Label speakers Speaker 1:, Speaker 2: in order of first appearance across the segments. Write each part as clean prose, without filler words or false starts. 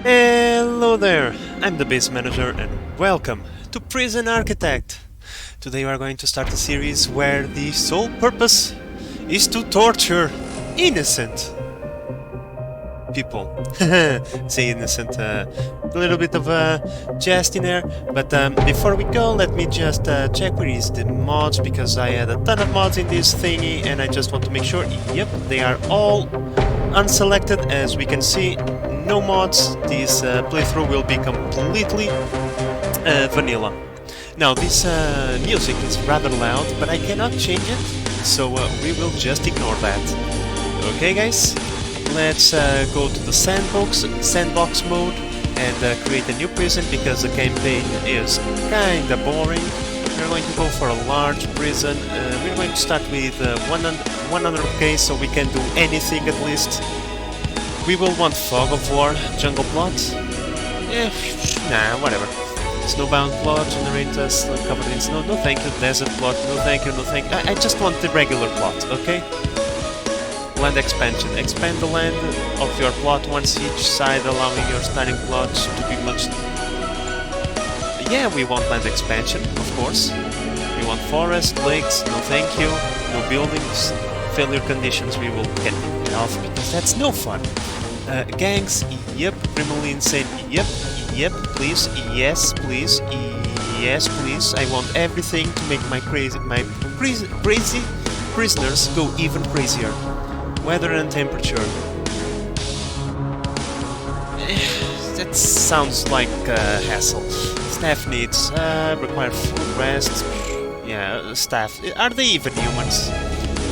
Speaker 1: Hello there, I'm the base manager and welcome to Prison Architect. Today we are going to start a series where the sole purpose is to torture innocent people. Say innocent, a little bit of a jest in there, but before we go, let me just check where is the mods, because I had a ton of mods in this thingy and I just want to make sure, yep, they are all unselected. As we can see, no mods. This playthrough will be completely vanilla. Now this music is rather loud, but I cannot change it, so we will just ignore that. Okay guys, let's go to the sandbox mode and create a new prison, because the campaign is kinda boring. We're going to go for a large prison. We're going to start with 100k, so we can do anything at least. We will want fog of war, jungle plot. Nah, whatever. Snowbound plot, generators covered in snow. No thank you. Desert plot. No thank you. No thank you. I just want the regular plot, okay? Land expansion. Expand the land of your plot once each side, allowing your starting plots to be much. Yeah, we want land expansion, of course. We want forest, lakes. No thank you. No buildings. Failure conditions we will get rid of, because that's no fun. Gangs, yep. Criminally insane, yep. Yep, please, yes, please, yes, please. I want everything to make my crazy prisoners go even crazier. Weather and temperature. That sounds like a hassle. Staff needs, require full rest. Yeah, staff. Are they even humans?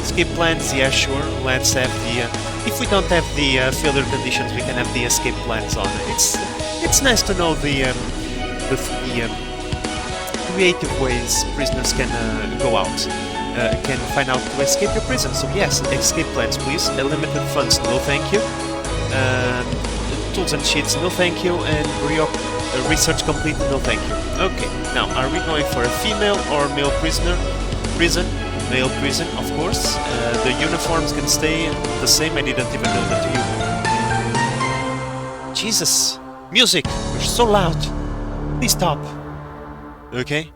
Speaker 1: Escape plans, yeah, sure. Let's have the. If we don't have the failure conditions, we can have the escape plans on. It's nice to know the creative ways prisoners can go out, can find out to escape your prison. So yes, escape plans, please. Limited funds, no thank you. Tools and cheats, no thank you. And research complete, no thank you. Okay, now are we going for a female or male prisoner? Male prison, of course. The uniforms can stay the same. I didn't even know that you. Jesus, music! You're so loud. Please stop. Okay.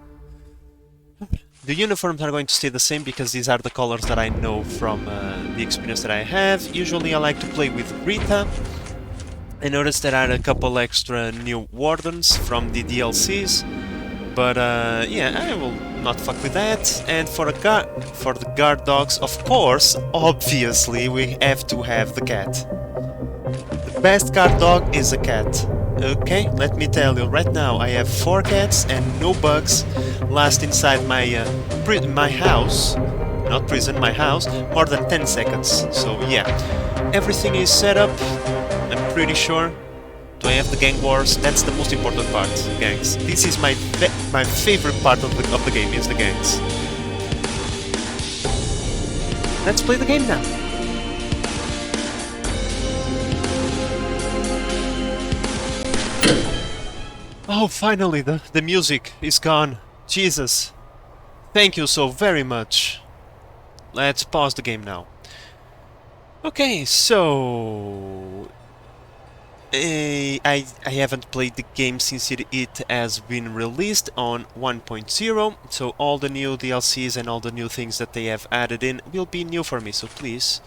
Speaker 1: The uniforms are going to stay the same because these are the colors that I know from the experience that I have. Usually I like to play with Rita. I noticed there are a couple extra new wardens from the DLCs. But yeah, I will not fuck with that. And for the guard dogs, of course, obviously, we have to have the cat. The best guard dog is a cat. Okay, let me tell you, right now I have 4 cats and no bugs last inside my house, not prison, my house, more than 10 seconds. So yeah, everything is set up, I'm pretty sure. Do I have the gang wars? That's the most important part, gangs. This is my favorite part of the game, is the gangs. Let's play the game now. Oh, finally, the music is gone. Jesus. Thank you so very much. Let's pause the game now. Okay, so... I haven't played the game since it has been released on 1.0, so all the new DLCs and all the new things that they have added in will be new for me, so please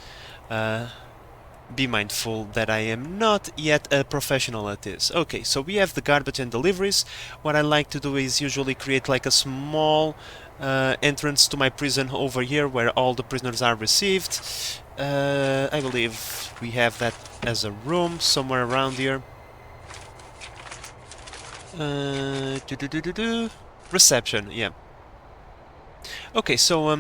Speaker 1: be mindful that I am not yet a professional at this. Okay, so we have the garbage and deliveries. What I like to do is usually create like a small entrance to my prison over here where all the prisoners are received. I believe we have that as a room somewhere around here. Reception, yeah. Okay, so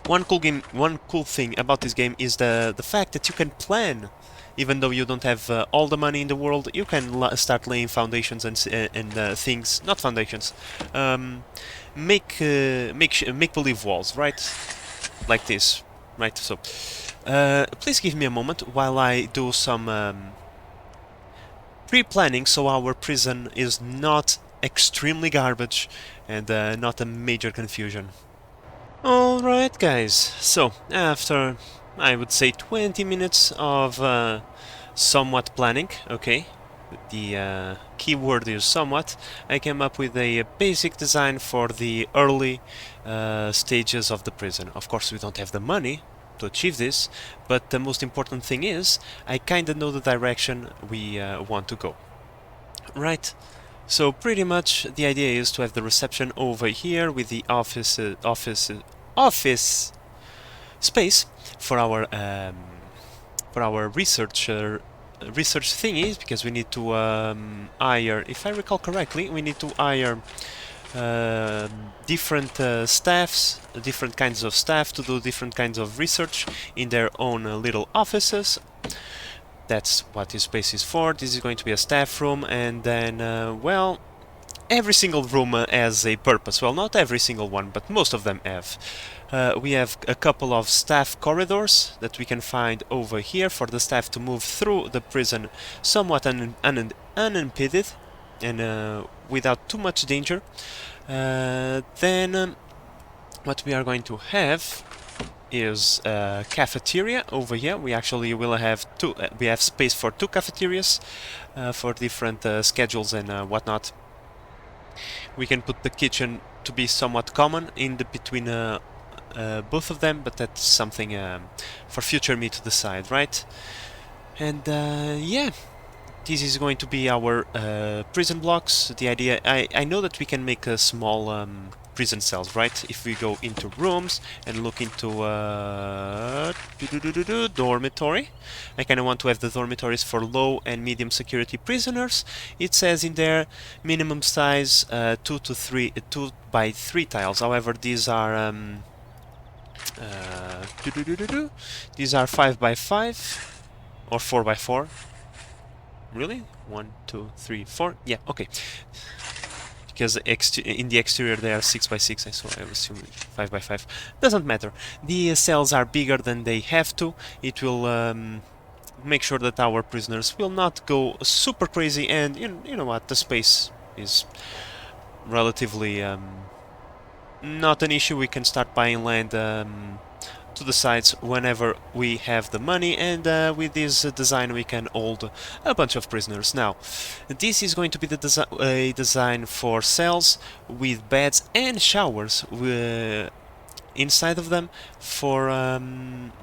Speaker 1: one cool thing about this game is the fact that you can plan. Even though you don't have all the money in the world, you can start laying foundations and things, not foundations. Make believe walls, right? Like this. Right, so please give me a moment while I do some pre-planning so our prison is not extremely garbage and not a major confusion. Alright guys, so after I would say 20 minutes of somewhat planning, okay? The keyword is somewhat. I came up with a basic design for the early stages of the prison. Of course, we don't have the money to achieve this, but the most important thing is I kinda know the direction we want to go. Right? So pretty much the idea is to have the reception over here with the office space for our research thingies, because we need to hire, if I recall correctly, we need to hire different different kinds of staff to do different kinds of research in their own little offices. That's what this space is for. This is going to be a staff room, and then, well, every single room has a purpose. Well, not every single one, but most of them have. We have a couple of staff corridors that we can find over here for the staff to move through the prison somewhat unimpeded and without too much danger. Then what we are going to have is a cafeteria over here. We actually will have two. We have space for two cafeterias for different schedules and whatnot. We can put the kitchen to be somewhat common in the between both of them, but that's something for future me to decide, right? And yeah, this is going to be our prison blocks. The idea, I know that we can make a small prison cells, right? If we go into rooms and look into dormitory, I kind of want to have the dormitories for low and medium security prisoners. It says in there minimum size 2 by 3 tiles. However, these are these are 5 by 5 or 4 by 4. Really? 1, 2, 3, 4? Yeah, okay. Because in the exterior they are 6 by 6, so I assume 5 by 5. Doesn't matter. The cells are bigger than they have to. It will make sure that our prisoners will not go super crazy, and you know what, the space is relatively not an issue. We can start buying land to the sides whenever we have the money, and with this design we can hold a bunch of prisoners. Now, this is going to be the a design for cells with beds and showers inside of them. For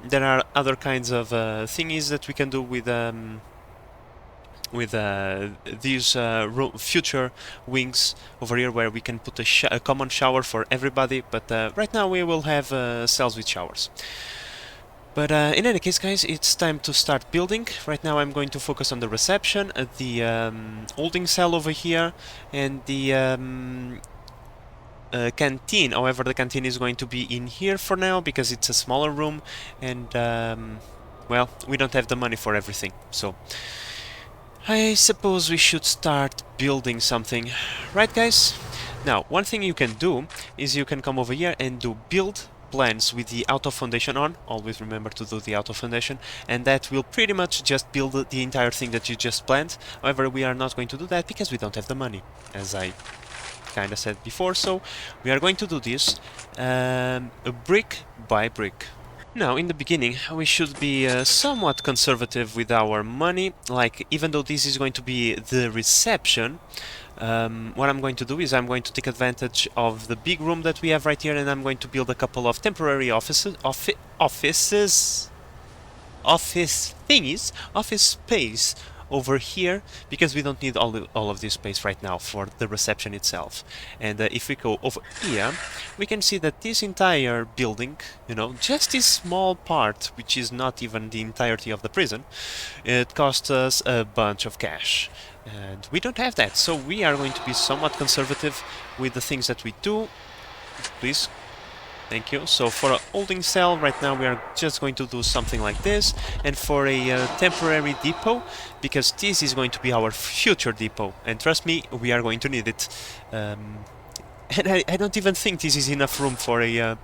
Speaker 1: there are other kinds of thingies that we can do with these future wings over here, where we can put a common shower for everybody, but right now we will have cells with showers. But in any case, guys, it's time to start building. Right now I'm going to focus on the reception, the holding cell over here, and the canteen. However, the canteen is going to be in here for now because it's a smaller room, and well, we don't have the money for everything, so I suppose we should start building something, right guys? Now, one thing you can do is you can come over here and do build plans with the auto foundation on. Always remember to do the auto foundation, and that will pretty much just build the entire thing that you just planned. However, we are not going to do that because we don't have the money, as I kinda said before, so we are going to do this brick by brick. Now, in the beginning, we should be somewhat conservative with our money. Like, even though this is going to be the reception, what I'm going to do is I'm going to take advantage of the big room that we have right here, and I'm going to build a couple of temporary office space over here, because we don't need all of this space right now for the reception itself. And if we go over here, we can see that this entire building, you know, just this small part, which is not even the entirety of the prison, it cost us a bunch of cash. And we don't have that, so we are going to be somewhat conservative with the things that we do. Please. Thank you. So for a holding cell, right now we are just going to do something like this, and for a temporary depot, because this is going to be our future depot, and trust me, we are going to need it. And I don't even think this is enough room for a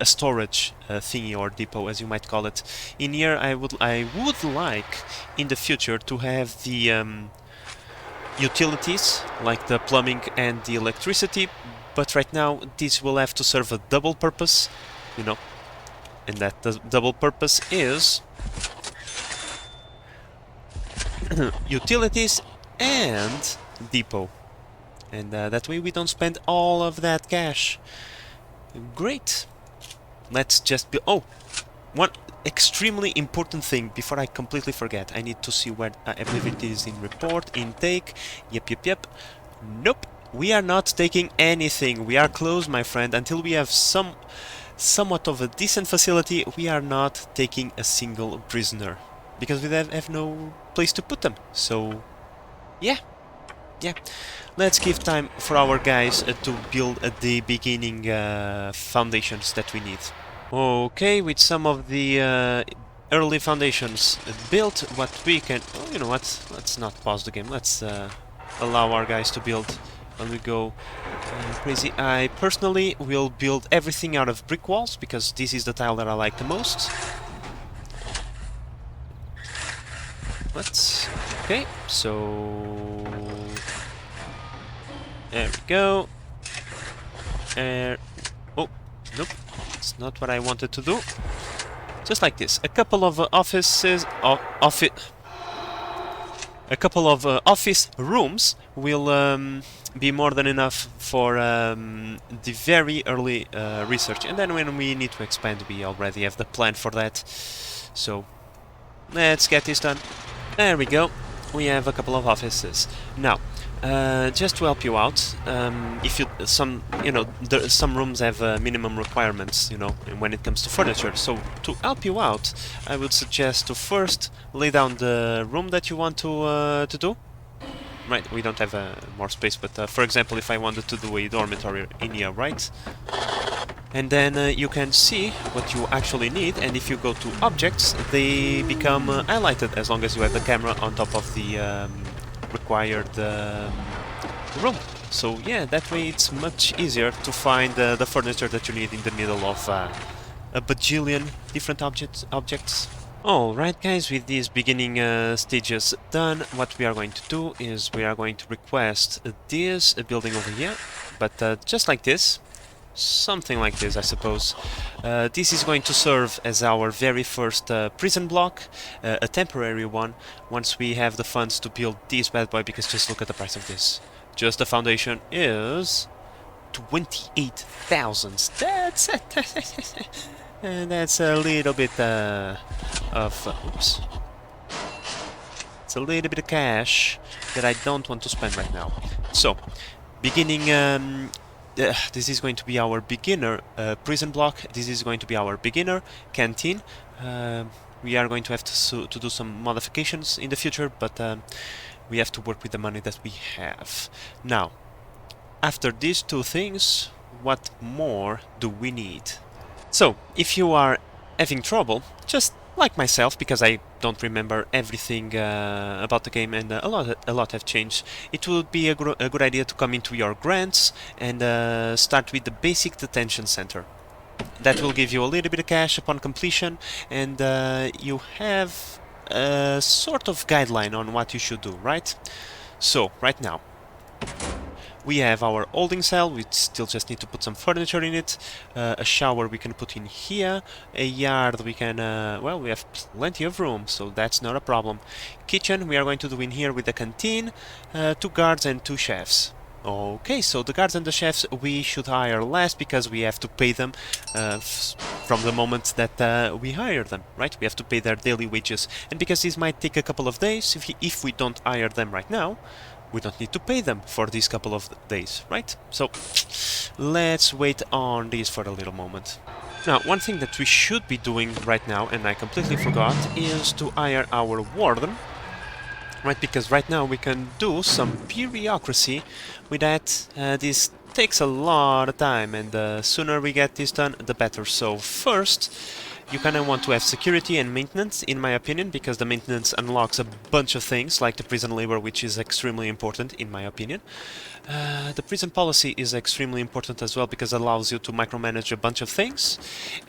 Speaker 1: storage thingy, or depot, as you might call it. In here, I would like in the future to have the utilities, like the plumbing and the electricity. But right now, this will have to serve a double purpose, you know, and that the double purpose is utilities, and depot. And that way we don't spend all of that cash. Great. Let's just be... Oh! One extremely important thing before I completely forget. I need to see where... I believe it is in report, intake. Yep. Nope. We are not taking anything. We are closed, my friend. Until we have somewhat of a decent facility, we are not taking a single prisoner. Because we have no place to put them. So, yeah. Let's give time for our guys to build the beginning foundations that we need. Okay, with some of the early foundations built, what we can... Oh, you know what? Let's not pause the game. Let's allow our guys to build when we go crazy. I personally will build everything out of brick walls, because this is the tile that I like the most. Okay, so... There we go. Oh, nope. It's not what I wanted to do. Just like this. A couple of offices... A couple of office rooms will be more than enough for the very early research. And then when we need to expand, we already have the plan for that. So, let's get this done. There we go. We have a couple of offices. Now, just to help you out, if you some rooms have minimum requirements, when it comes to furniture. So to help you out, I would suggest to first lay down the room that you want to do. Right, we don't have more space, but for example, if I wanted to do a dormitory in here, right? And then you can see what you actually need, and if you go to objects, they become highlighted as long as you have the camera on top of the required room. So yeah, that way it's much easier to find the furniture that you need in the middle of a bajillion different objects. Alright guys, with these beginning stages done, what we are going to do is we are going to request this building over here, but just like this. Something like this, I suppose. This is going to serve as our very first prison block, a temporary one, once we have the funds to build this bad boy, because just look at the price of this. Just the foundation is 28,000. That's a little bit oops. It's a little bit of cash that I don't want to spend right now. So, beginning... this is going to be our beginner prison block. This is going to be our beginner canteen. We are going to have to do some modifications in the future, but we have to work with the money that we have. Now, after these two things, what more do we need? So, if you are having trouble, just like myself, because I don't remember everything about the game, and a lot have changed, it would be a good idea to come into your grants and start with the basic detention center. That will give you a little bit of cash upon completion, and you have a sort of guideline on what you should do, right? So, right now, we have our holding cell. We still just need to put some furniture in it. A shower we can put in here. A yard we can... well, we have plenty of room, so that's not a problem. Kitchen we are going to do in here with the canteen. 2 guards and 2 chefs. Okay, so the guards and the chefs we should hire last, because we have to pay them from the moment that we hire them, right? We have to pay their daily wages. And because this might take a couple of days, if we don't hire them right now, we don't need to pay them for these couple of days, right? So, let's wait on this for a little moment. Now, one thing that we should be doing right now, and I completely forgot, is to hire our warden, right? Because right now we can do some bureaucracy with that. This takes a lot of time, and the sooner we get this done, the better. So, first, you kind of want to have security and maintenance, in my opinion, because the maintenance unlocks a bunch of things, like the prison labor, which is extremely important, in my opinion. The prison policy is extremely important as well, because it allows you to micromanage a bunch of things.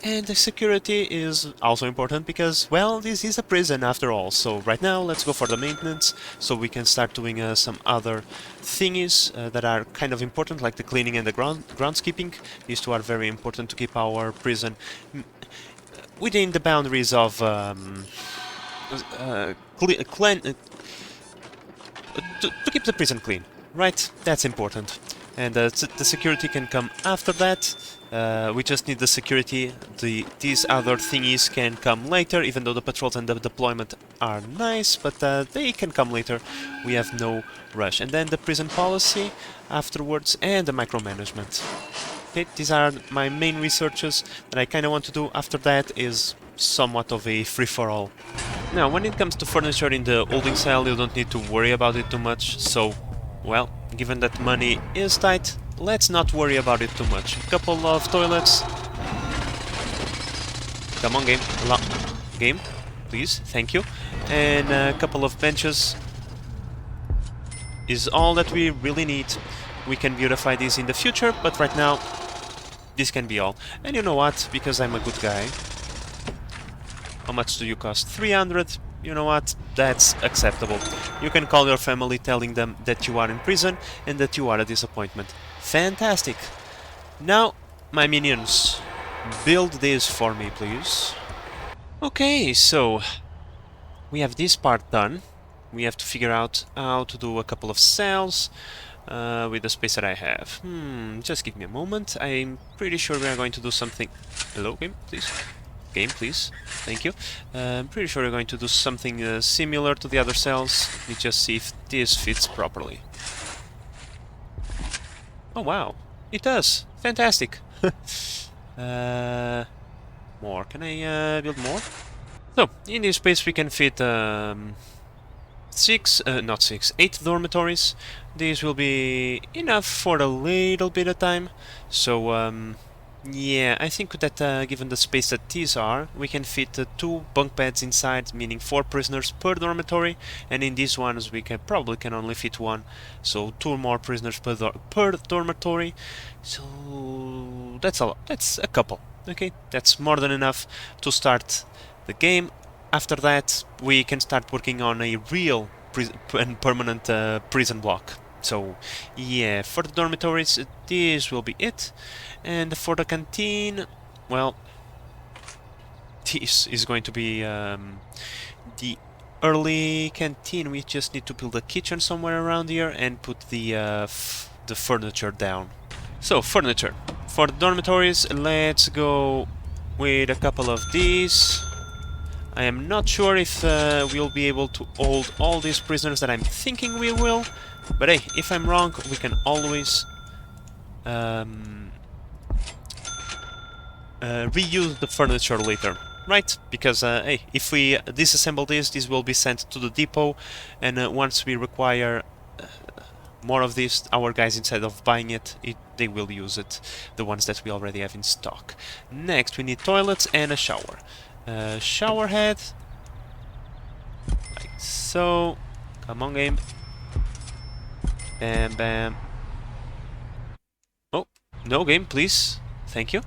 Speaker 1: And the security is also important, because, well, this is a prison after all. So right now, let's go for the maintenance, so we can start doing some other thingies that are kind of important, like the cleaning and the groundskeeping. These two are very important to keep our prison within the boundaries of to keep the prison clean, right? That's important. And the security can come after that. We just need the security. These other thingies can come later, even though the patrols and the deployment are nice, but they can come later. We have no rush. And then the prison policy afterwards, and the micromanagement. Okay, these are my main researches that I kind of want to do. After that is somewhat of a free-for-all. Now, when it comes to furniture in the holding cell, you don't need to worry about it too much, so, well, given that money is tight, let's not worry about it too much. A couple of toilets. Come on, game. Game, please, thank you. And a couple of benches is all that we really need. We can beautify these in the future, but right now, this can be all. And you know what? Because I'm a good guy. How much do you cost? 300? You know what? That's acceptable. You can call your family telling them that you are in prison and that you are a disappointment. Fantastic! Now, my minions, build this for me, please. Okay, so we have this part done. We have to figure out how to do a couple of cells with the space that I have. Just give me a moment. I'm pretty sure we are going to do something... Hello, game, please. Game, please. Thank you. I'm pretty sure we're going to do something similar to the other cells. Let me just see if this fits properly. Oh wow, it does. Fantastic. More. Can I build more? So, in this space we can fit 8 dormitories. These will be enough for a little bit of time. So, yeah, I think that given the space that these are, we can fit 2 bunk beds inside, meaning 4 prisoners per dormitory, and in these ones we probably can only fit 1, so 2 more prisoners per dormitory. So that's a lot. That's a couple. Okay, that's more than enough to start the game. After that, we can start working on a real and permanent prison block. So, yeah, for the dormitories, this will be it. And for the canteen, well, this is going to be the early canteen. We just need to build a kitchen somewhere around here and put the furniture down. So, furniture. For the dormitories, let's go with a couple of these. I am not sure if we'll be able to hold all these prisoners that I'm thinking we will. But hey, if I'm wrong, we can always reuse the furniture later, right? Because, hey, if we disassemble this will be sent to the depot, and once we require more of this, our guys, instead of buying it, they will use it, the ones that we already have in stock. Next, we need toilets and a shower. Shower head, like so. Come on, game. Bam, bam. Oh, no, game, please. Thank you.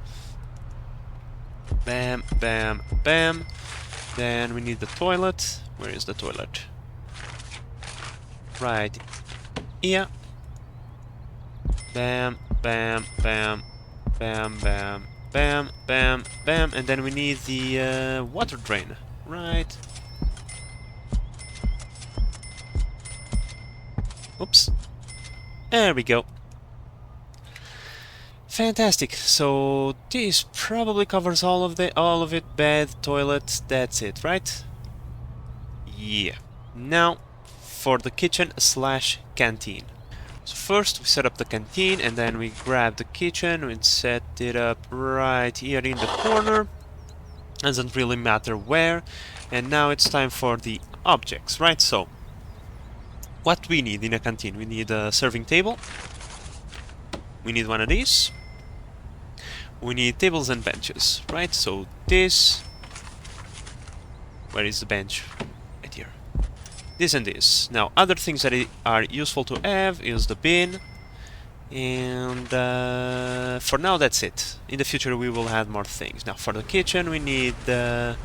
Speaker 1: Bam, bam, bam. Then we need the toilet. Where is the toilet? Right here. Bam, bam, bam, bam, bam, bam, bam, bam. And then we need the water drain. Right. Oops. There we go. Fantastic. So this probably covers all of it. Bed, toilet, that's it, right? Yeah. Now for the kitchen slash canteen. So first we set up the canteen, and then we grab the kitchen and set it up right here in the corner. Doesn't really matter where. And now it's time for the objects, right? So what we need in a canteen? We need a serving table. We need one of these. We need tables and benches, right? So this... Where is the bench? Right here. This and this. Now, other things that are useful to have is the bin. And for now, that's it. In the future, we will add more things. Now, for the kitchen, we need the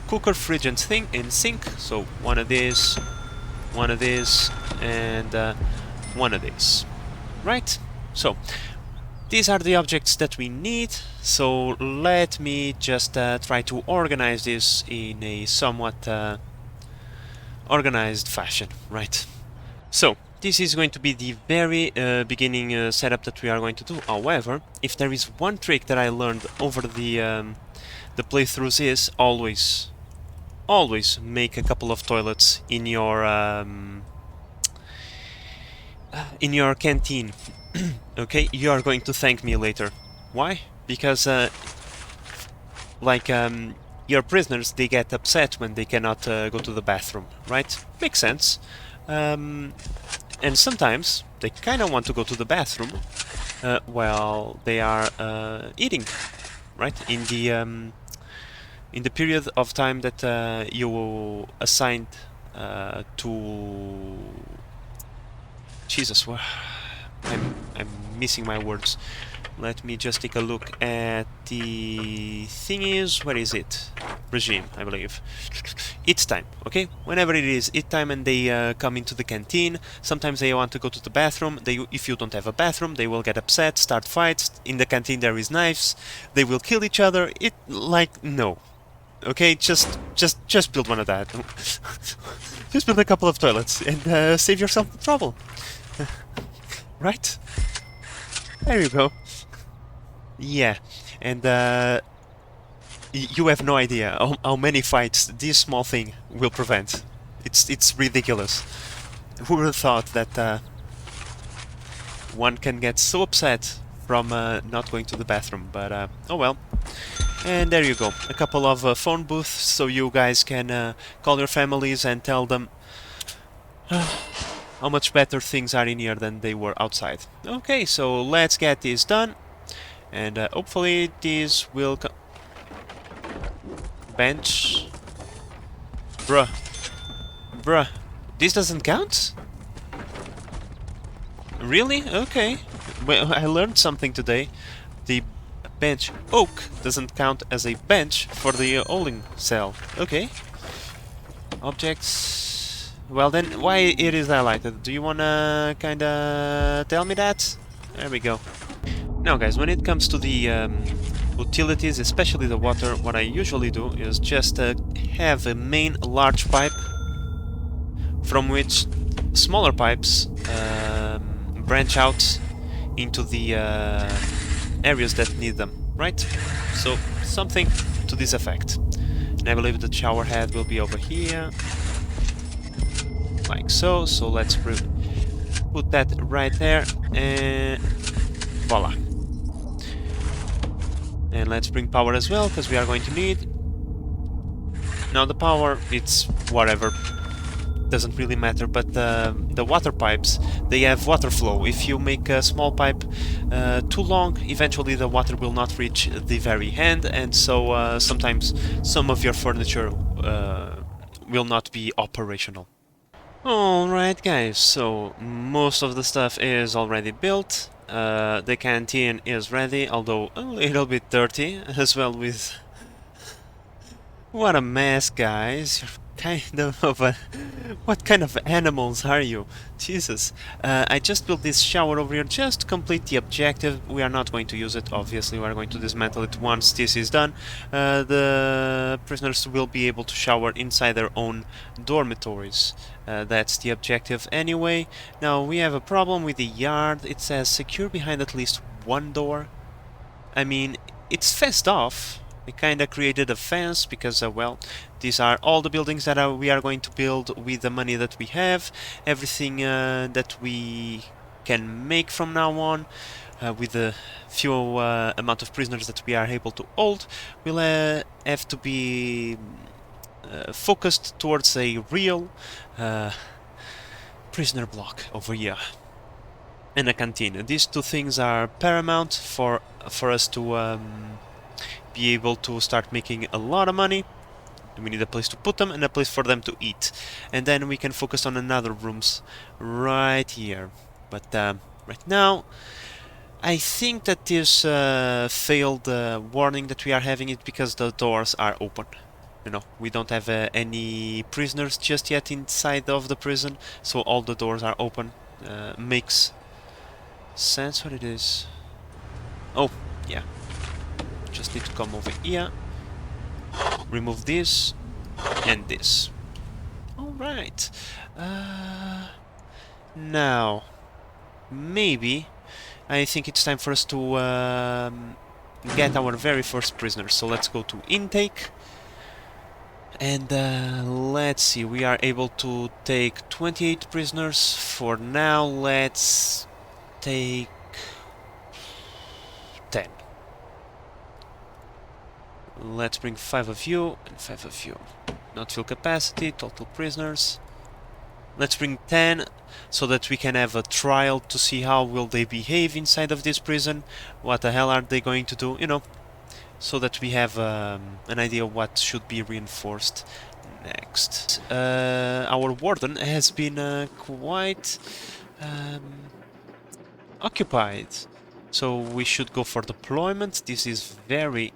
Speaker 1: cooker, fridge, and sink. So one of these, one of these, and one of these. Right? So these are the objects that we need. So let me just try to organize this in a somewhat organized fashion, right? So, this is going to be the very beginning setup that we are going to do. However, if there is one trick that I learned over the playthroughs is always make a couple of toilets in your canteen. Okay, you are going to thank me later. Why? Because like your prisoners, they get upset when they cannot go to the bathroom, right? Makes sense. And sometimes they kind of want to go to the bathroom while they are eating, right? In the period of time that you assigned to Jesus, I'm missing my words. Let me just take a look at the thingies. Where is it? Regime, I believe. It's time, okay? Whenever it is eat time and they come into the canteen, sometimes they want to go to the bathroom. If you don't have a bathroom, they will get upset, start fights. In the canteen there is knives. They will kill each other. No. Okay, just build one of that. Just build a couple of toilets and save yourself the trouble. Right? There you go. Yeah, and you have no idea how many fights this small thing will prevent. It's ridiculous. Who would have thought that one can get so upset from not going to the bathroom? But oh well. And there you go, a couple of phone booths so you guys can call your families and tell them how much better things are in here than they were outside. Okay, so let's get this done. And hopefully this will bench. Bruh. This doesn't count? Really? Okay. Well, I learned something today. The bench oak doesn't count as a bench for the holding cell. Okay. Objects. Well then, why it is highlighted? Do you wanna kinda tell me that? There we go. Now guys, when it comes to the utilities, especially the water, what I usually do is just have a main large pipe from which smaller pipes branch out into the areas that need them, right? So something to this effect. And I believe the shower head will be over here, like so. So let's put that right there, and voila. And let's bring power as well, because we are going to need. Now the power, it's whatever, doesn't really matter, but the water pipes, they have water flow. If you make a small pipe too long, eventually the water will not reach the very end, and so sometimes some of your furniture will not be operational. Alright guys, so most of the stuff is already built. The canteen is ready, although a little bit dirty as well with... What a mess, guys. You're kind of a... What kind of animals are you? Jesus. I just built this shower over here just to complete the objective. We are not going to use it, obviously. We are going to dismantle it once this is done. The prisoners will be able to shower inside their own dormitories. That's the objective anyway. Now, we have a problem with the yard. It says secure behind at least one door. I mean, it's fenced off. We kinda created a fence because, well, these are all the buildings that we are going to build with the money that we have. Everything that we can make from now on, with the few amount of prisoners that we are able to hold, will have to be focused towards a real prisoner block over here. And a canteen. These two things are paramount for us to be able to start making a lot of money. We need a place to put them and a place for them to eat, and then we can focus on another rooms right here. But right now I think that this failed warning that we are having it because the doors are open. You know, we don't have any prisoners just yet inside of the prison, so all the doors are open. Makes sense what it is. Oh, yeah. Just need to come over here, remove this and this. Alright. Now, maybe I think it's time for us to get our very first prisoner. So let's go to intake. And let's see, we are able to take 28 prisoners. For now, let's take 10. Let's bring 5 of you and 5 of you. Not full capacity, total prisoners. Let's bring 10 so that we can have a trial to see how will they behave inside of this prison. What the hell are they going to do, you know, so that we have an idea of what should be reinforced next. Our warden has been quite occupied, so we should go for deployment. This is very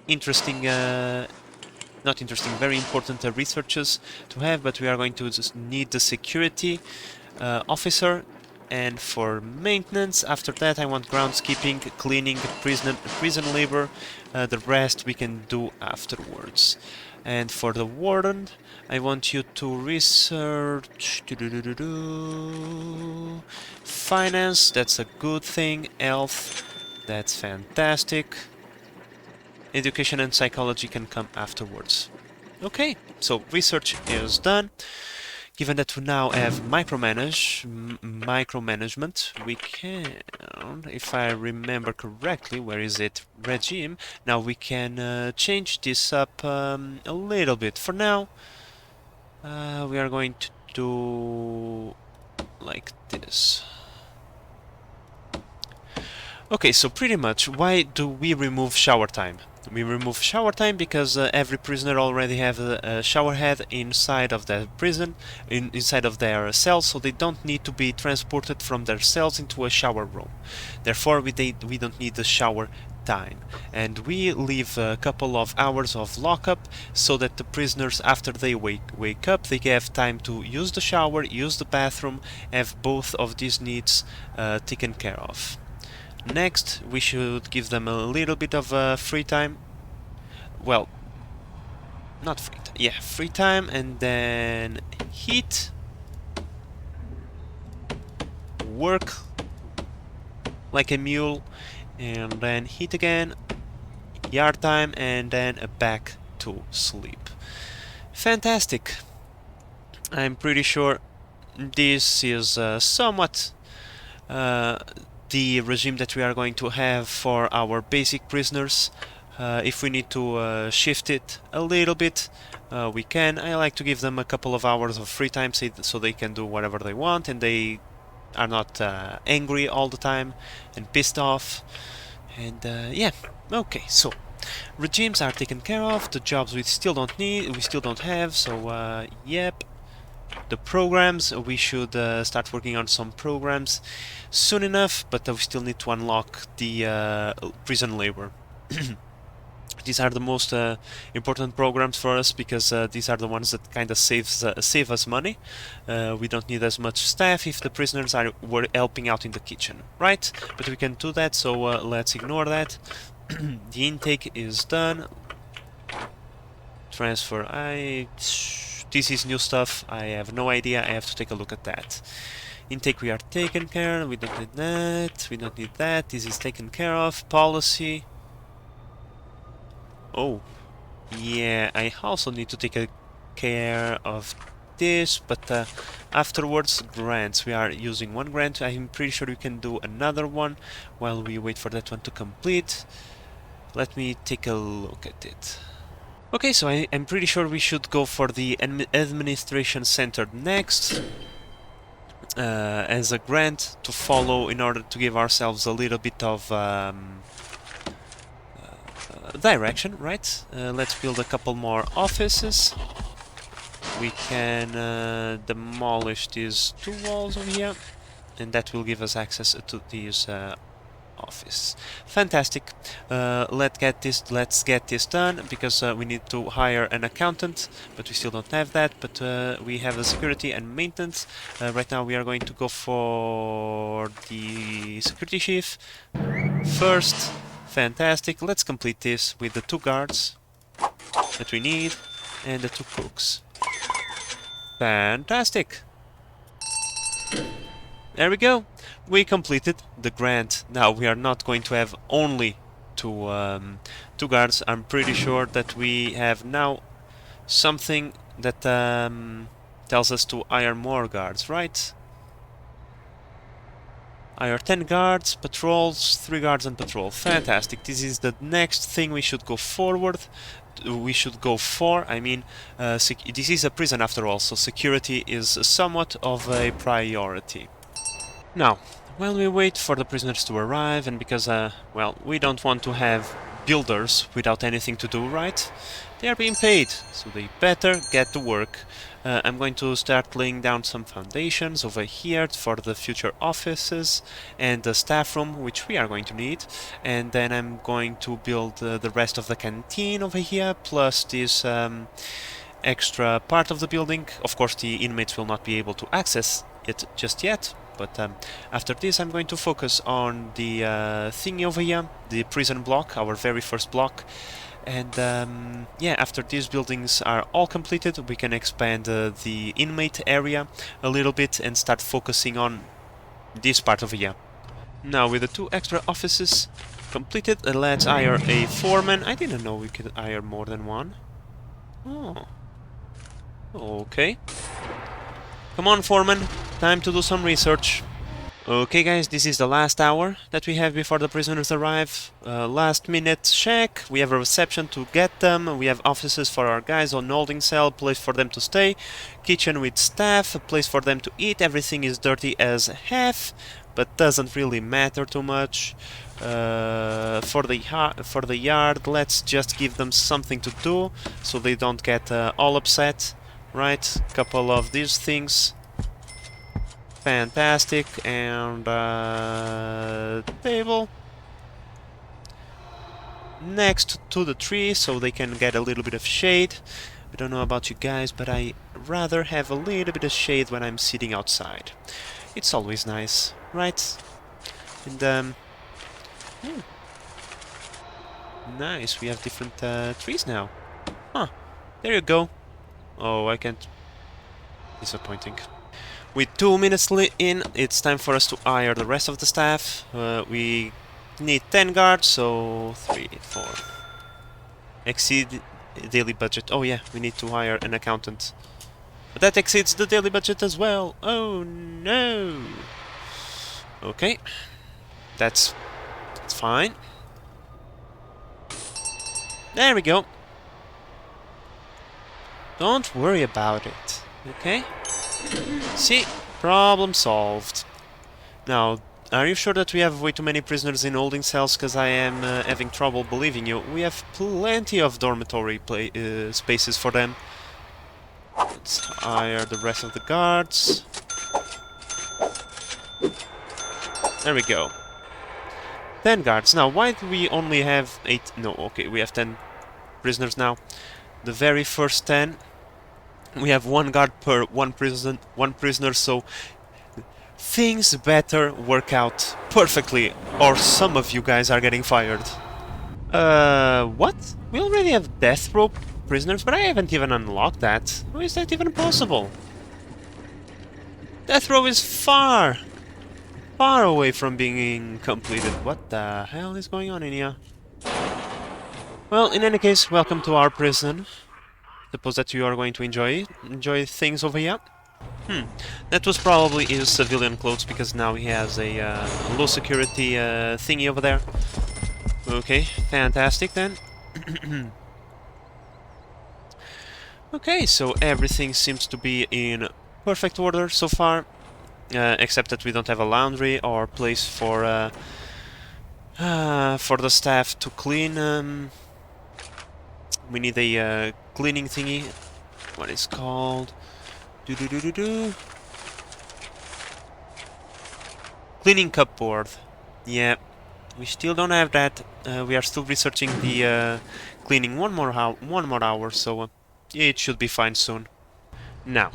Speaker 1: interesting, not interesting, very important researches to have, but we are going to just need the security officer. And for maintenance, after that I want groundskeeping, cleaning, prison labor. The rest we can do afterwards. And for the warden, I want you to research finance, that's a good thing. Health, that's fantastic. Education and psychology can come afterwards. Okay, so research is done. Given that we now have micromanagement, we can, if I remember correctly, where is it? Regime. Now we can change this up a little bit. For now, we are going to do like this. Okay, so pretty much, why do we remove shower time? We remove shower time because every prisoner already have a shower head inside of their prison, inside of their cells, so they don't need to be transported from their cells into a shower room. Therefore, we don't need the shower time. And we leave a couple of hours of lockup so that the prisoners, after they wake up, they have time to use the shower, use the bathroom, have both of these needs taken care of. Next, we should give them a little bit of free time. Well, not free time. Yeah, free time, and then heat, work like a mule, and then heat again, yard time, and then back to sleep. Fantastic. I'm pretty sure this is somewhat the regime that we are going to have for our basic prisoners. If we need to shift it a little bit, we can. I like to give them a couple of hours of free time so they can do whatever they want and they are not angry all the time and pissed off. And yeah, okay, so regimes are taken care of. The jobs we still don't need, we still don't have, so yep. The programs, we should start working on some programs soon enough, but we still need to unlock the prison labor. These are the most important programs for us because these are the ones that kind of save us money. We don't need as much staff if the prisoners were helping out in the kitchen, right? But we can do that, so let's ignore that. The intake is done. Transfer, this is new stuff, I have no idea, I have to take a look at that. Intake we are taken care of, we don't need that, we don't need that, this is taken care of. Policy. Oh, yeah, I also need to take care of this, but afterwards, grants. We are using one grant, I'm pretty sure we can do another one while we wait for that one to complete. Let me take a look at it. Okay, so I'm pretty sure we should go for the administration center next as a grant to follow in order to give ourselves a little bit of direction, right? Let's build a couple more offices. We can demolish these 2 walls over here, and that will give us access to these office. Fantastic. Let's get this done because we need to hire an accountant, but we still don't have that. But we have a security and maintenance. Right now we are going to go for the security chief first. Fantastic. Let's complete this with the 2 guards that we need and the 2 cooks. Fantastic. There we go. We completed the grant. Now we are not going to have only two guards. I'm pretty sure that we have now something that tells us to hire more guards, right? Hire 10 guards, patrols, 3 guards and patrol. Fantastic. This is the next thing we should go forward. We should go for. I mean, this is a prison after all, so security is somewhat of a priority. Now, while we wait for the prisoners to arrive, and because, well, we don't want to have builders without anything to do, right? They are being paid, so they better get to work. I'm going to start laying down some foundations over here for the future offices and the staff room, which we are going to need. And then I'm going to build the rest of the canteen over here, plus this extra part of the building. Of course, the inmates will not be able to access it just yet. But after this I'm going to focus on the thingy over here, the prison block, our very first block. And yeah, after these buildings are all completed, we can expand the inmate area a little bit and start focusing on this part over here. Now with the 2 extra offices completed, let's hire a foreman. I didn't know we could hire more than one. Oh. Okay. Come on, foreman. Time to do some research. Okay, guys, this is the last hour that we have before the prisoners arrive. Last minute check. We have a reception to get them. We have offices for our guys on holding cell, place for them to stay. Kitchen with staff, a place for them to eat. Everything is dirty as half, but doesn't really matter too much. For the yard, let's just give them something to do so they don't get all upset. Right, couple of these things. Fantastic, and table next to the tree so they can get a little bit of shade. I don't know about you guys, but I rather have a little bit of shade when I'm sitting outside. It's always nice, right? And nice, we have different trees now. Huh, there you go. Oh, I can't. Disappointing. With 2 minutes in, it's time for us to hire the rest of the staff. We need 10 guards, so 3, 4. Exceed daily budget. Oh yeah, we need to hire an accountant. But that exceeds the daily budget as well. Oh no! Okay, that's fine. There we go. Don't worry about it, okay? See? Problem solved. Now, are you sure that we have way too many prisoners in holding cells? Because I am having trouble believing you. We have plenty of dormitory spaces for them. Let's hire the rest of the guards. There we go. 10 guards. Now, why do we only have 8? No, okay, we have 10 prisoners now. The very first 10... We have 1 guard per one prisoner, so things better work out perfectly, or some of you guys are getting fired. What? We already have death row prisoners, but I haven't even unlocked that. How is that even possible? Death row is far away from being completed. What the hell is going on in here? Well, in any case, welcome to our prison. Suppose that you are going to enjoy things over here. That was probably his civilian clothes, because now he has a low security thingy over there. Okay, fantastic then. Okay, so everything seems to be in perfect order so far, except that we don't have a laundry or place for the staff to clean. We need a cleaning thingy. What is called? Cleaning cupboard. Yeah, we still don't have that. We are still researching the cleaning one more hour, so it should be fine soon. Now,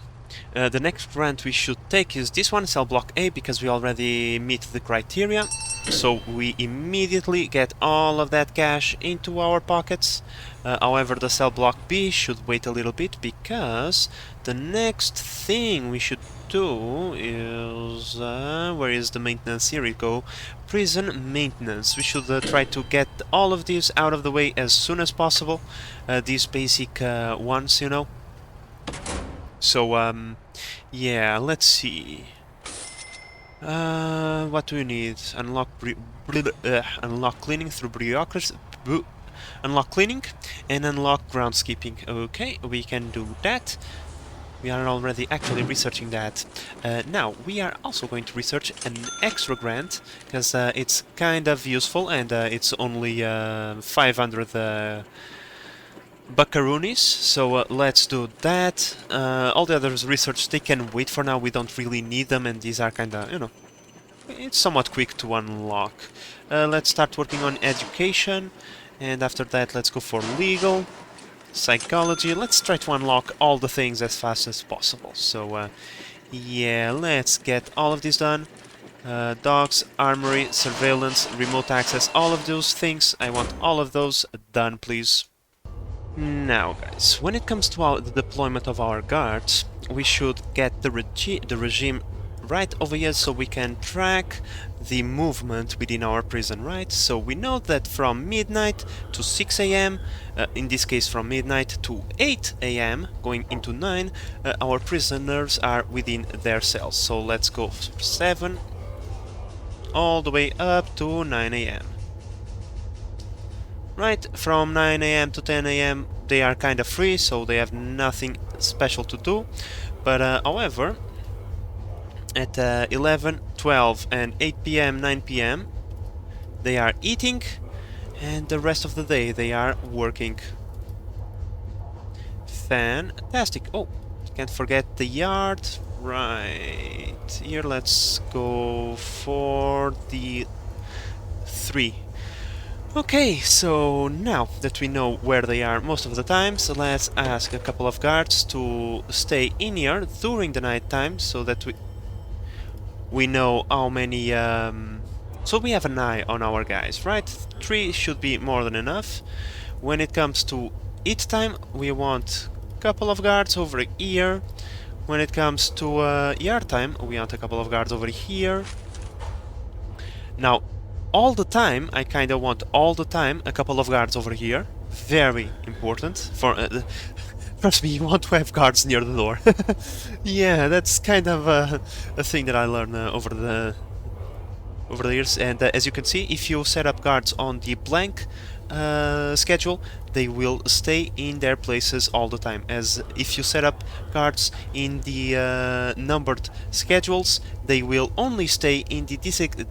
Speaker 1: The next grant we should take is this one, cell block A, because we already meet the criteria. So we immediately get all of that cash into our pockets. However, the cell block B should wait a little bit, because the next thing we should do is... where is the maintenance? Here we go. Prison maintenance. We should try to get all of these out of the way as soon as possible. These basic ones, you know. So, yeah, let's see. What do we need? Unlock cleaning through bureaucracy. Unlock cleaning and unlock groundskeeping. Okay, we can do that. We are already actually researching that. Now, we are also going to research an extra grant, because it's kind of useful, and it's only 500 buckaroonies, so let's do that. All the others research, they can wait for now, we don't really need them, and these are kinda, you know, it's somewhat quick to unlock. Let's start working on education, and after that let's go for legal, psychology. Let's try to unlock all the things as fast as possible. So, yeah, let's get all of this done. Dogs, armory, surveillance, remote access, all of those things, I want all of those done, please. Now, guys, when it comes to the deployment of our guards, we should get the regime right over here so we can track the movement within our prison, right? So we know that from midnight to 6 AM, in this case from midnight to 8 AM, going into 9, our prisoners are within their cells. So let's go 7 all the way up to 9 AM. Right, from 9 AM to 10 AM they are kind of free, so they have nothing special to do. But however, at 11, 12 and 8 PM, 9 PM they are eating, and the rest of the day they are working. Fantastic. Oh, can't forget the yard. Right, here let's go for the 3. Okay, so now that we know where they are most of the time, so let's ask a couple of guards to stay in here during the night time, so that we know how many... so we have an eye on our guys, right? 3 should be more than enough. When it comes to eat time, we want a couple of guards over here. When it comes to yard time, we want a couple of guards over here. Now, all the time, I kinda want all the time a couple of guards over here. Very important. For trust me, you want to have guards near the door. Yeah, that's kind of a thing that I learned over the years. And as you can see, if you set up guards on the blank schedule, they will stay in their places all the time. As if you set up guards in the numbered schedules, they will only stay in the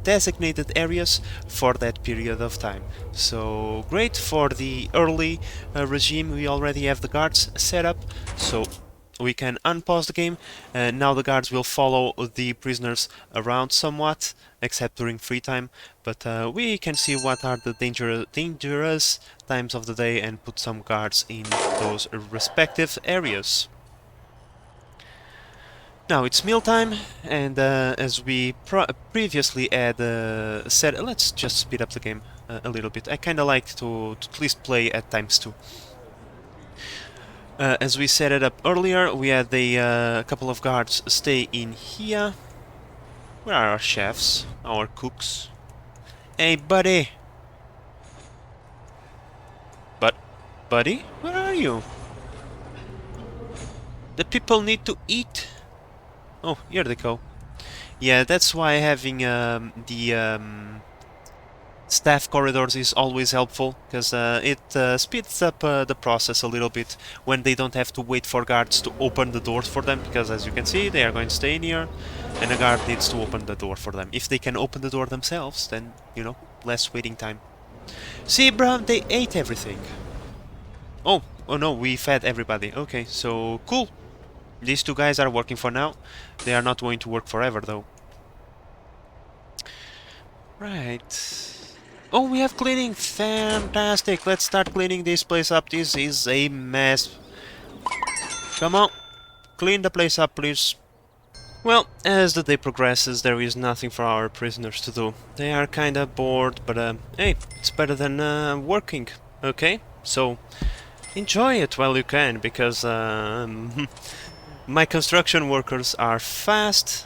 Speaker 1: designated areas for that period of time. So great for the early regime. We already have the guards set up, so we can unpause the game. Now the guards will follow the prisoners around somewhat, except during free time, but we can see what are the dangerous times of the day and put some guards in those respective areas. Now it's mealtime, and as we previously had said, let's just speed up the game a little bit. I kinda like to at least play at times 2. As we set it up earlier, we had a couple of guards stay in here. Where are our chefs? Our cooks? Hey, buddy! Buddy? Where are you? The people need to eat! Oh, here they go. Yeah, that's why having the staff corridors is always helpful, because it speeds up the process a little bit when they don't have to wait for guards to open the doors for them, because as you can see they are going to stay in here and a guard needs to open the door for them. If they can open the door themselves, then, you know, less waiting time. See, bro, they ate everything. Oh no, we fed everybody. Okay, so cool. These 2 guys are working for now. They are not going to work forever though. Right. Oh, we have cleaning! Fantastic! Let's start cleaning this place up. This is a mess. Come on! clean the place up, please. Well, as the day progresses, there is nothing for our prisoners to do. They are kinda bored, but hey, it's better than working, okay? So, enjoy it while you can, because my construction workers are fast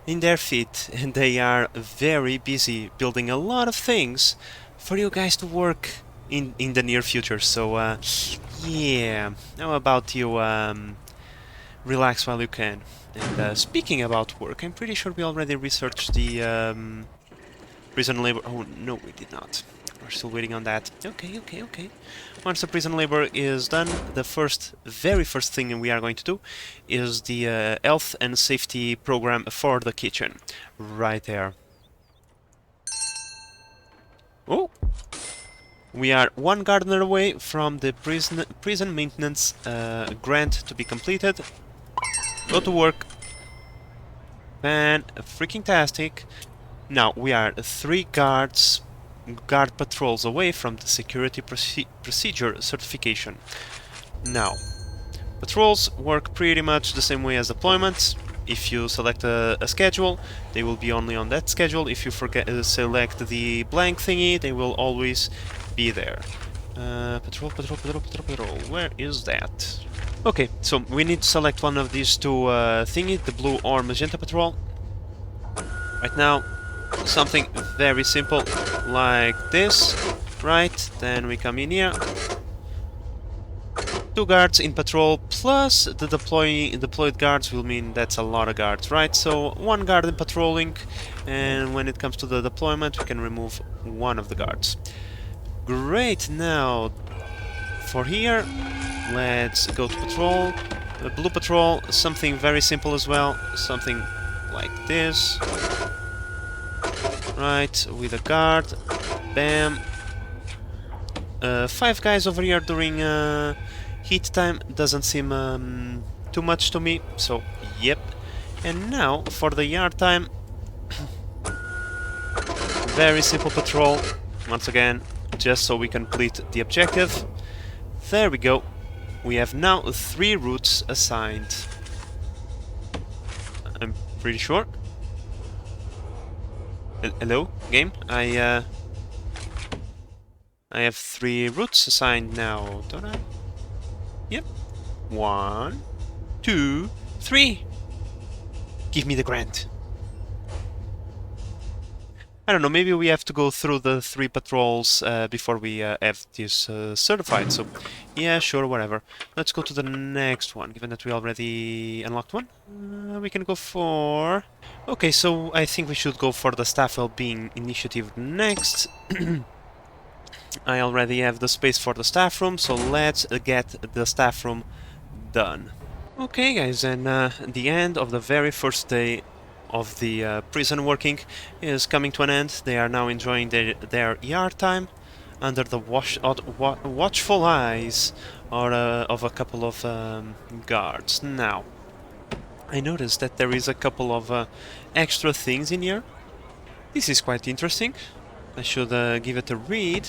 Speaker 1: in their feet, and they are very busy building a lot of things for you guys to work in the near future. So, yeah, how about you relax while you can? And speaking about work, I'm pretty sure we already researched the prison labor. Oh, no, we did not. We're still waiting on that. Okay. Once the prison labor is done, the very first thing we are going to do is the health and safety program for the kitchen. Right there. Oh! We are one gardener away from the prison maintenance grant to be completed. Go to work. Freaking-tastic. Now, we are 3 guard patrols away from the security procedure certification. Now, patrols work pretty much the same way as deployments. If you select a schedule, they will be only on that schedule. If you select the blank thingy, they will always be there. Patrol. Where is that? Okay, so we need to select one of these 2 thingy, the blue or magenta patrol. Right now, something very simple like this, right? Then we come in here. 2 guards in patrol plus the deployed guards will mean that's a lot of guards, right? So 1 guard in patrolling, and when it comes to the deployment, we can remove 1 of the guards. Great. Now for here, let's go to patrol. Blue patrol, something very simple as well, something like this. Right, with a guard. Bam. 5 guys over here during heat time doesn't seem too much to me, so yep. And now for the yard time, very simple patrol, once again, just so we can complete the objective. There we go. We have now 3 routes assigned. I'm pretty sure. Hello, game? I have 3 routes assigned now, don't I? Yep. 1, 2, 3. Give me the grant. I don't know, maybe we have to go through the 3 patrols before we have this certified, so yeah, sure, whatever. Let's go to the next one, given that we already unlocked one. We can go for... Okay, so I think we should go for the staff well-being initiative next. I already have the space for the staff room, so let's get the staff room done. Okay guys, and the end of the very first day of the prison working is coming to an end. They are now enjoying their yard time under the watchful eyes of a couple of guards. Now, I noticed that there is a couple of extra things in here. This is quite interesting. I should give it a read.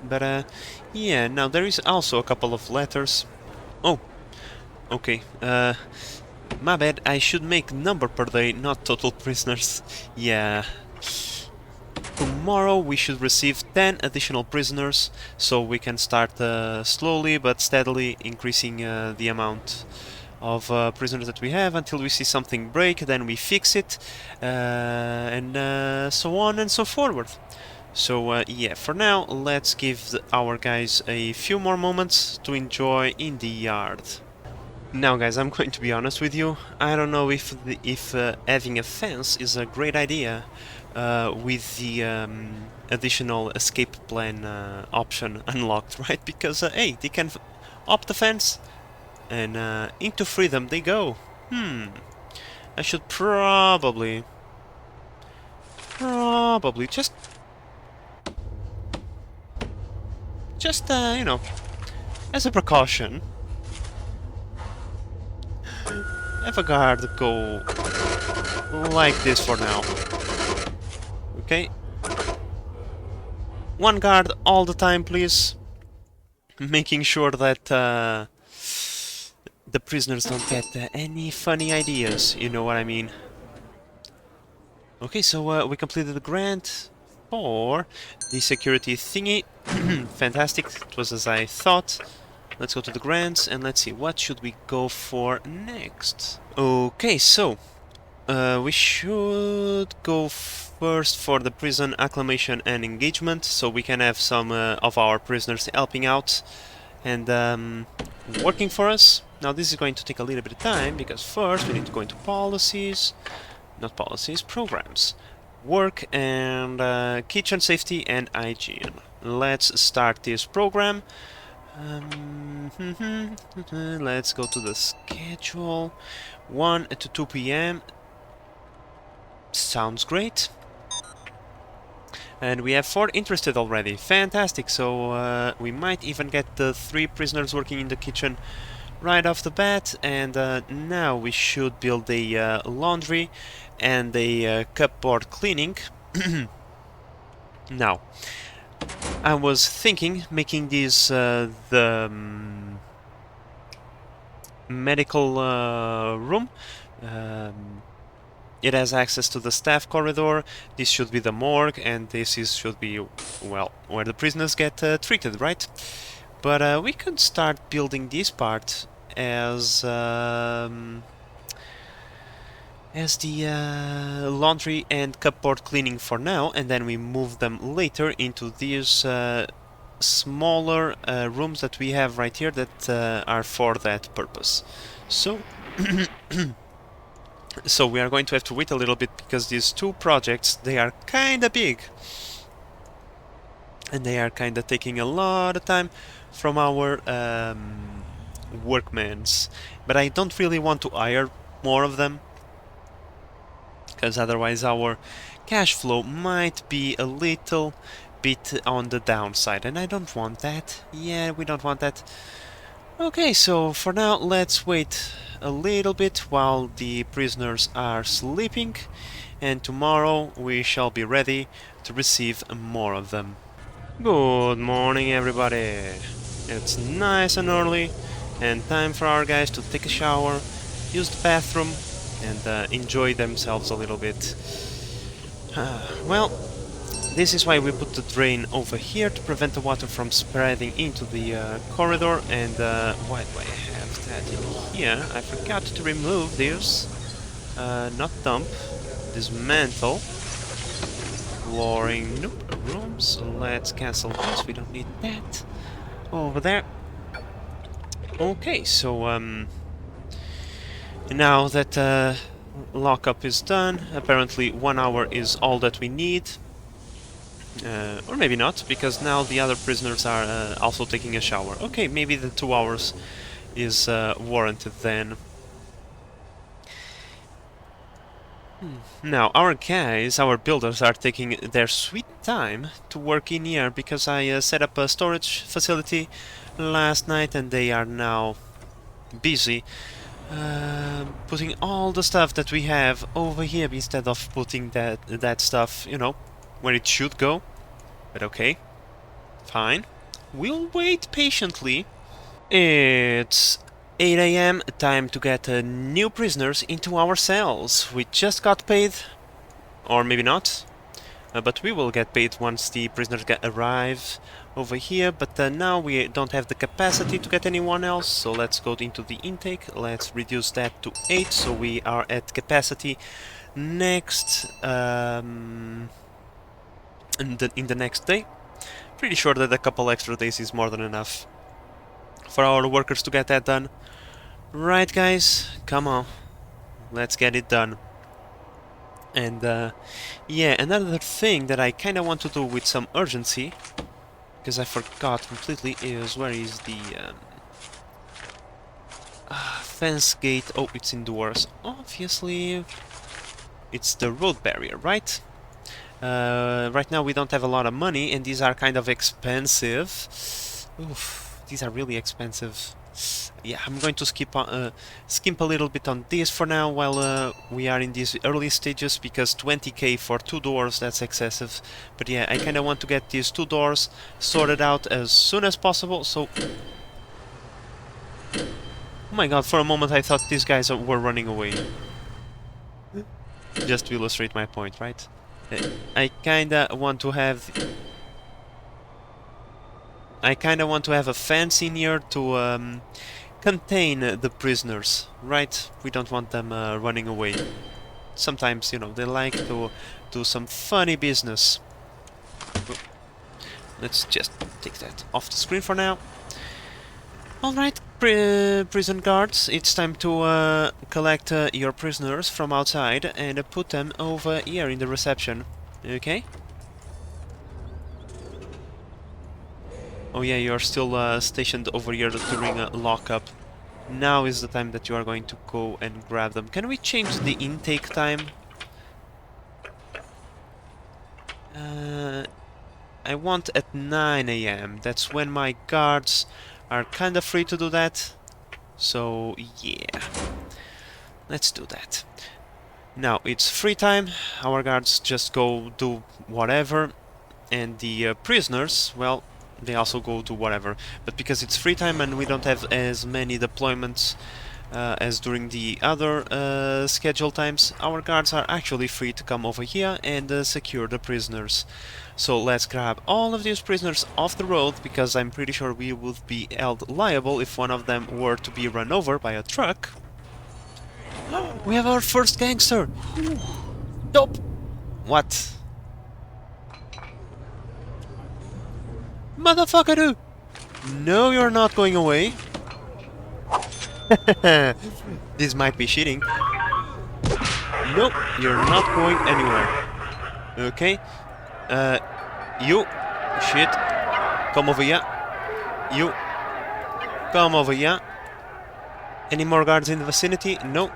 Speaker 1: But yeah, now there is also a couple of letters. Oh, okay. My bad, I should make number per day, not total prisoners. Yeah. Tomorrow we should receive 10 additional prisoners, so we can start slowly but steadily increasing the amount of prisoners that we have until we see something break, then we fix it, and so on and so forward. So yeah, for now, let's give our guys a few more moments to enjoy in the yard. Now guys, I'm going to be honest with you, I don't know if having a fence is a great idea with the additional escape plan option unlocked, right? Because, hey, they can up the fence and into freedom they go. I should probably just you know, as a precaution, have a guard go like this for now. Okay? One guard all the time, please. Making sure that the prisoners don't get any funny ideas, you know what I mean. Okay, so we completed the grant for the security thingy. Fantastic, it was as I thought. Let's go to the grants and let's see, what should we go for next? Okay, so we should go first for the prison acclamation and engagement, so we can have some of our prisoners helping out and working for us. Now this is going to take a little bit of time, because first we need to go into policies, not policies, programs. Work and kitchen safety and hygiene. Let's start this program. Let's go to the schedule. 1 to 2 p.m. Sounds great. And we have 4 interested already. Fantastic. So we might even get the 3 prisoners working in the kitchen right off the bat. And now we should build a laundry and a cupboard cleaning. Now, I was thinking making this the medical room. It has access to the staff corridor. This should be the morgue, and this should be, well, where the prisoners get treated, right? But we could start building this part as the laundry and cupboard cleaning for now, and then we move them later into these smaller rooms that we have right here that are for that purpose. So so we are going to have to wait a little bit, because these 2 projects, they are kinda big and they are kinda taking a lot of time from our workmen's. But I don't really want to hire more of them, because otherwise our cash flow might be a little bit on the downside, and I don't want that. Yeah, we don't want that. Okay, so for now let's wait a little bit while the prisoners are sleeping, and tomorrow we shall be ready to receive more of them. Good morning, everybody. It's nice and early, and time for our guys to take a shower, use the bathroom, and enjoy themselves a little bit. Well, this is why we put the drain over here, to prevent the water from spreading into the corridor. And why do I have that in here? I forgot to remove this. Not dump. Dismantle. Flooring. Nope. Rooms. Let's cancel this. We don't need that. Over there. Okay, so now that lockup is done, apparently 1 hour is all that we need. Or maybe not, because now the other prisoners are also taking a shower. Okay, maybe the 2 hours is warranted then. Now, our guys, our builders, are taking their sweet time to work in here, because I set up a storage facility last night, and they are now busy putting all the stuff that we have over here, instead of putting that stuff, you know, where it should go. But okay, fine. We'll wait patiently. It's 8 a.m. time to get new prisoners into our cells. We just got paid, or maybe not, but we will get paid once the prisoners arrive over here. But now we don't have the capacity to get anyone else, so let's go into the intake. Let's reduce that to 8, so we are at capacity next in the next day. Pretty sure that a couple extra days is more than enough for our workers to get that done. Right, guys? Come on. Let's get it done. And yeah, another thing that I kind of want to do with some urgency, because I forgot completely, is where is the fence gate? Oh, it's indoors. Obviously, it's the road barrier, right? Right now we don't have a lot of money, and these are kind of expensive. Oof, these are really expensive. Yeah, I'm going to skimp a little bit on this for now while we are in these early stages, because 20k for 2 doors, that's excessive. But yeah, I kind of want to get these 2 doors sorted out as soon as possible, so... Oh my god, for a moment I thought these guys were running away. Just to illustrate my point, right? I kinda want to have... I kinda want to have a fence in here to contain the prisoners, right? We don't want them running away. Sometimes, you know, they like to do some funny business. Let's just take that off the screen for now. Alright, prison guards, it's time to collect your prisoners from outside and put them over here in the reception. Okay? Oh yeah, you're still stationed over here during a lockup. Now is the time that you are going to go and grab them. Can we change the intake time? I want at 9 AM. That's when my guards are kinda free to do that. So, yeah. Let's do that. Now, it's free time. Our guards just go do whatever. And the prisoners, well, they also go do whatever. But because it's free time and we don't have as many deployments as during the other scheduled times, our guards are actually free to come over here and secure the prisoners. So let's grab all of these prisoners off the road, because I'm pretty sure we would be held liable if one of them were to be run over by a truck. We have our first gangster! Nope! What? Motherfucker! No, you're not going away. This might be cheating. Nope, you're not going anywhere. Okay. You. Shit. Come over here. You. Come over here. Any more guards in the vicinity? No.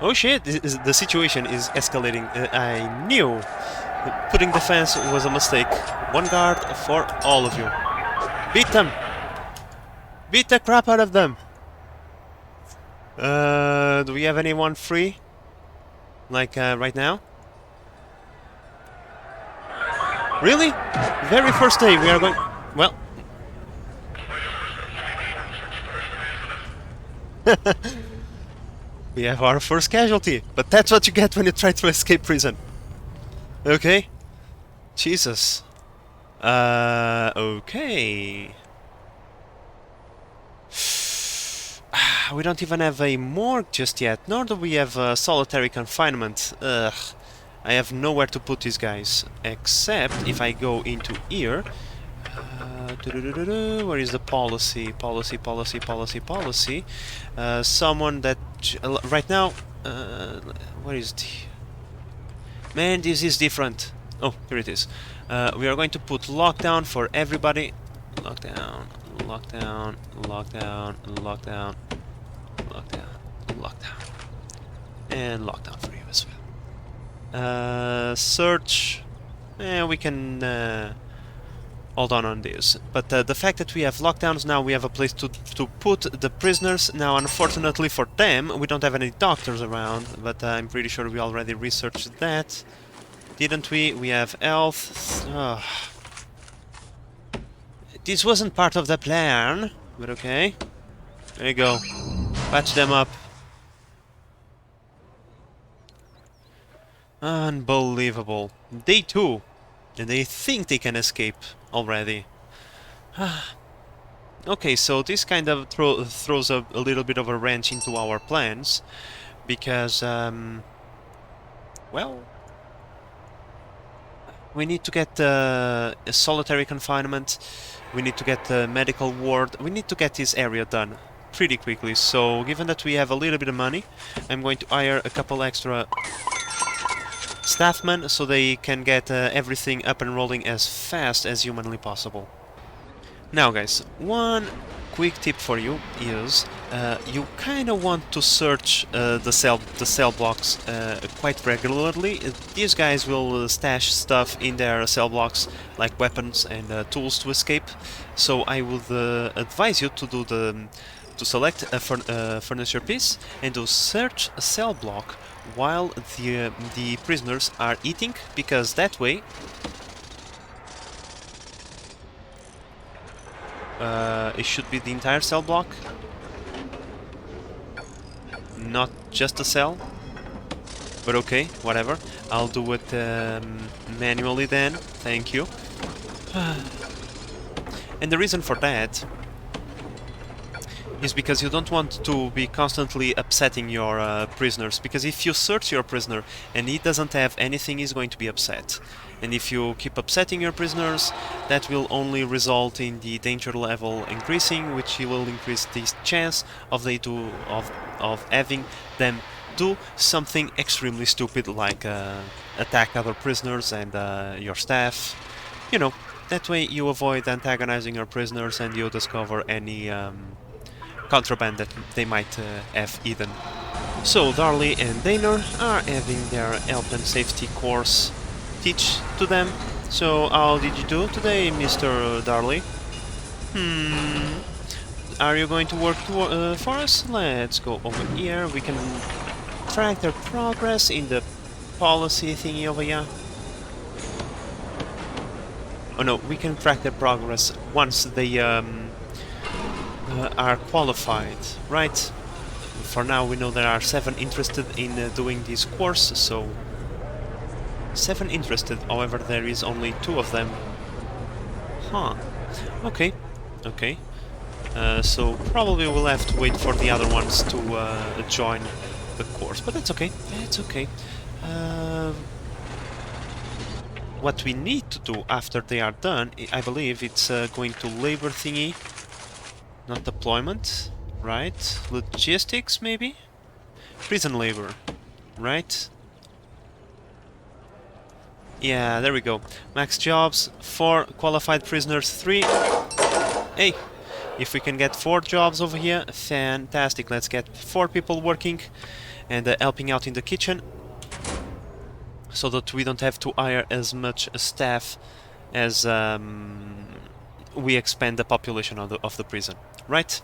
Speaker 1: Oh shit, the situation is escalating. I knew putting the fence was a mistake. One guard for all of you. Beat them! Beat the crap out of them! Do we have anyone free? Like, right now? Really? Very first day we are going... Well... We have our first casualty, but that's what you get when you try to escape prison. Okay? Jesus. Okay. We don't even have a morgue just yet, nor do we have solitary confinement. Ugh. I have nowhere to put these guys, except if I go into here. Where is the policy? Policy. Someone that... right now... where is the... Man, this is different. Oh, here it is. We are going to put lockdown for everybody. Lockdown. And lockdown for you as well. Search. We can hold on this. But the fact that we have lockdowns, now we have a place to put the prisoners. Now, unfortunately for them, we don't have any doctors around, but I'm pretty sure we already researched that. Didn't we? We have health. This wasn't part of the plan, but okay. There you go. Patch them up. Unbelievable. Day 2. And they think they can escape already. Okay, so this kind of throws a little bit of a wrench into our plans. Because, well... we need to get a solitary confinement. We need to get a medical ward. We need to get this area done pretty quickly. So, given that we have a little bit of money, I'm going to hire a couple extra staffmen so they can get everything up and rolling as fast as humanly possible. Now, guys, one quick tip for you is you kind of want to search the cell blocks quite regularly. These guys will stash stuff in their cell blocks, like weapons and tools to escape. So I would advise you to do to select a furniture piece and to search a cell block while the prisoners are eating, because that way It should be the entire cell block, not just a cell. But okay, whatever. I'll do it manually then. Thank you. And the reason for that is because you don't want to be constantly upsetting your prisoners, because if you search your prisoner and he doesn't have anything, he's going to be upset. And if you keep upsetting your prisoners, that will only result in the danger level increasing, which will increase the chance of having them do something extremely stupid, like attack other prisoners and your staff. You know, that way you avoid antagonizing your prisoners and you discover any contraband that they might have hidden. So Darley and Daynor are having their health and safety course teach to them. So how did you do today, Mr. Darley? Are you going to work for us? Let's go over here. We can track their progress in the policy thingy over here. Oh no, we can track their progress once they are qualified, right? For now we know there are 7 interested in doing this course, so 7 interested, however there is only 2 of them. Huh. Okay, okay. So probably we'll have to wait for the other ones to join the course, but that's okay, it's okay. What we need to do after they are done, I believe it's going to labor thingy. Not deployment, right? Logistics, maybe? Prison labor, right? Yeah, there we go. Max jobs, 4 qualified prisoners, 3. Hey, if we can get 4 jobs over here, fantastic. Let's get 4 people working and helping out in the kitchen, so that we don't have to hire as much staff as we expand the population of the prison, right?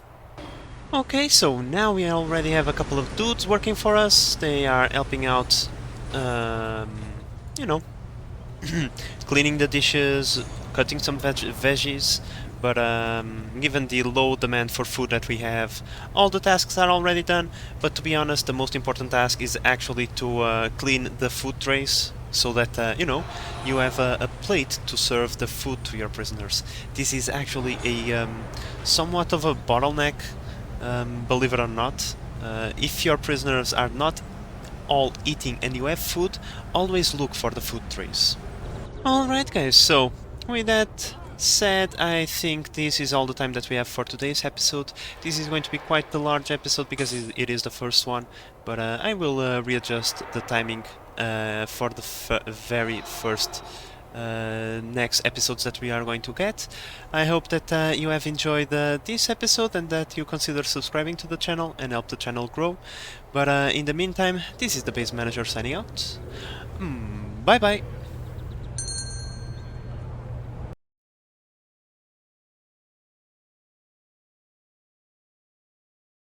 Speaker 1: Okay, so now we already have a couple of dudes working for us. They are helping out, you know, cleaning the dishes, cutting some veggies, but given the low demand for food that we have, all the tasks are already done. But to be honest, the most important task is actually to clean the food trays, so that, you know, you have a plate to serve the food to your prisoners. This is actually a somewhat of a bottleneck, believe it or not. If your prisoners are not all eating and you have food, always look for the food trays. Alright guys, so with that said, I think this is all the time that we have for today's episode. This is going to be quite the large episode because it is the first one, but I will readjust the timing for the very first next episodes that we are going to get. I hope that you have enjoyed this episode and that you consider subscribing to the channel and help the channel grow. But in the meantime, this is the Base Manager signing out. Bye bye!